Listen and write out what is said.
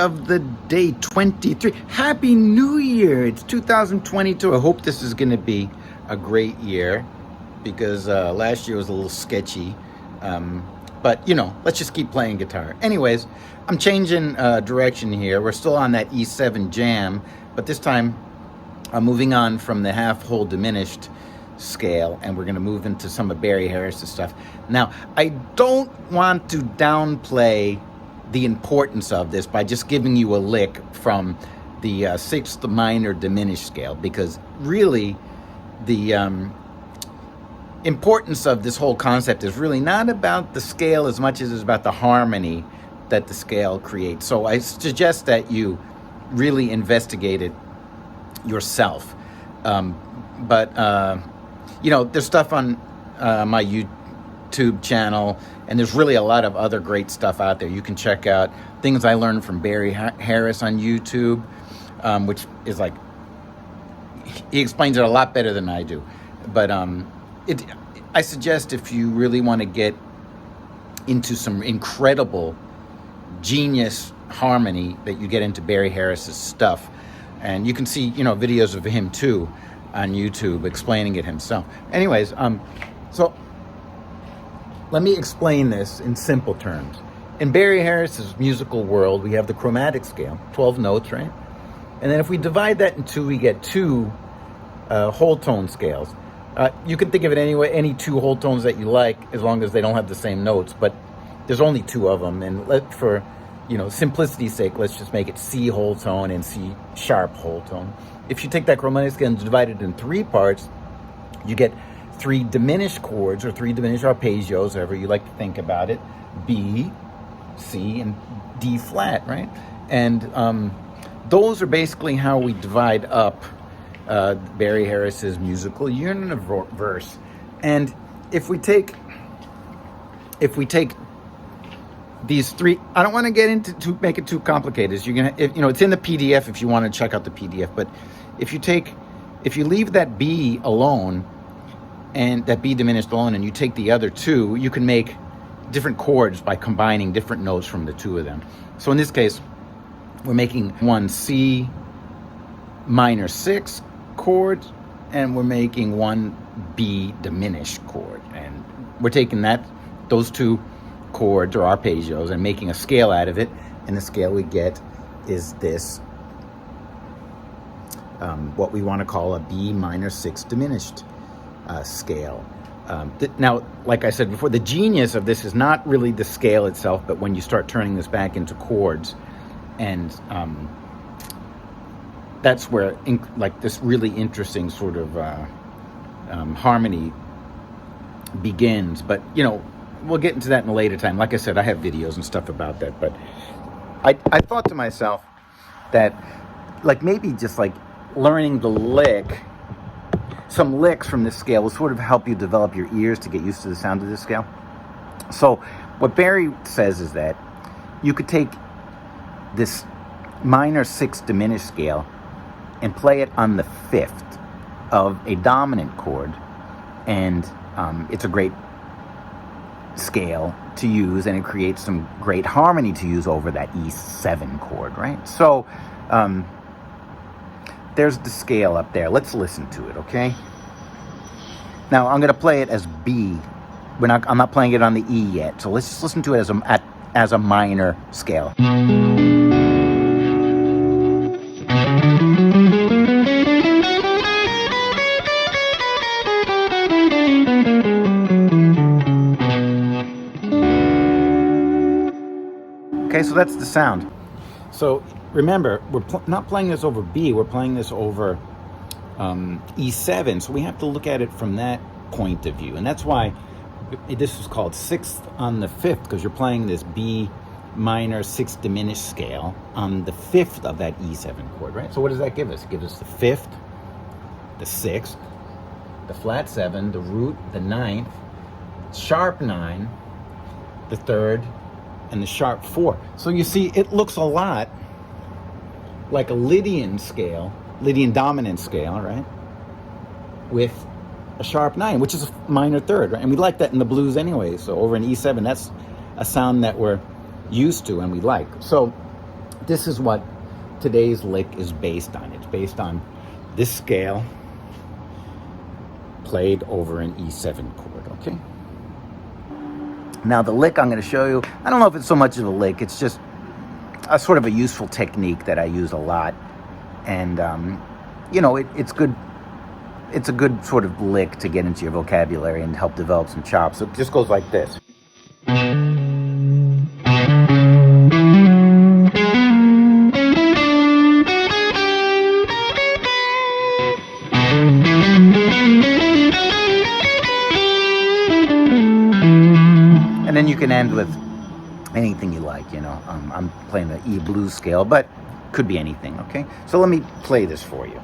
of the day, 23. Happy New Year! It's 2022. I hope this is going to be a great year because last year was a little sketchy. But, you know, let's just keep playing guitar. Anyways, I'm changing direction here. We're still on that E7 jam, but this time I'm moving on from the half-whole diminished scale, and we're going to move into some of Barry Harris's stuff. Now, I don't want to downplay the importance of this by just giving you a lick from the sixth minor diminished scale, because really the importance of this whole concept is really not about the scale as much as it's about the harmony that the scale creates. So I suggest that you really investigate it yourself. You know, there's stuff on my YouTube channel, and there's really a lot of other great stuff out there. You can check out things I learned from Barry Harris on YouTube, which is like, he explains it a lot better than I do. But I suggest if you really want to get into some incredible genius harmony, that you get into Barry Harris's stuff. And you can see, you know, videos of him too on YouTube explaining it himself. Anyways, so let me explain this in simple terms. In Barry Harris's musical world, we have the chromatic scale, 12 notes, right? And then if we divide that in two, we get two whole tone scales. You can think of it anyway, any two whole tones that you like, as long as they don't have the same notes, but there's only two of them. And for, you know, simplicity's sake, let's just make it C whole tone and C sharp whole tone. If you take that chromatic scale and divide it in three parts, you get three diminished chords, or three diminished arpeggios, however you like to think about it: B, C, and D flat, right? And those are basically how we divide up Barry Harris's musical universe. And if we take these three, I don't want to get into to make it too complicated. You're gonna, you know, it's in the PDF if you want to check out the PDF. But if you leave that B alone, and that B diminished alone, and you take the other two, you can make different chords by combining different notes from the two of them. So in this case, we're making one C minor 6 chord, and we're making one B diminished chord, and we're taking those two chords or arpeggios and making a scale out of it, and the scale we get is this what we want to call a B minor 6 diminished scale. Now, like I said before, the genius of this is not really the scale itself, but when you start turning this back into chords, and that's where like this really interesting sort of harmony begins. But, you know, we'll get into that in a later time. Like I said, I have videos and stuff about that. But I thought to myself that, like, maybe just like learning some licks from this scale will sort of help you develop your ears to get used to the sound of this scale. So what Barry says is that you could take this minor 6 diminished scale and play it on the 5th of a dominant chord, and it's a great scale to use, and it creates some great harmony to use over that E7 chord, right? So there's the scale up there. Let's listen to it, okay? Now I'm going to play it as B. I'm not playing it on the E yet, so let's just listen to it as a minor scale. Okay, so that's the sound. So remember, we're not playing this over B, we're playing this over E7, so we have to look at it from that point of view. And that's why this is called 6th on the 5th, because you're playing this B minor 6 diminished scale on the 5th of that E7 chord, right? So what does that give us? It gives us the 5th, the 6th, the flat 7, the root, the 9th, sharp 9, the 3rd, and the sharp 4. So you see, it looks a lot like a Lydian scale, Lydian dominant scale, right? With a sharp 9, which is a minor 3rd, right? And we like that in the blues anyway. So over in E7, that's a sound that we're used to and we like. So This is what today's lick is based on. It's based on this scale played over an E7 chord, okay? Now the lick I'm going to show you, I don't know if it's so much of a lick, it's just a sort of a useful technique that I use a lot. And, you know, it's good. It's a good sort of lick to get into your vocabulary and help develop some chops. So it just goes like this. And then you can end with anything you like, you know. I'm playing the E blues scale, but could be anything, okay? So let me play this for you.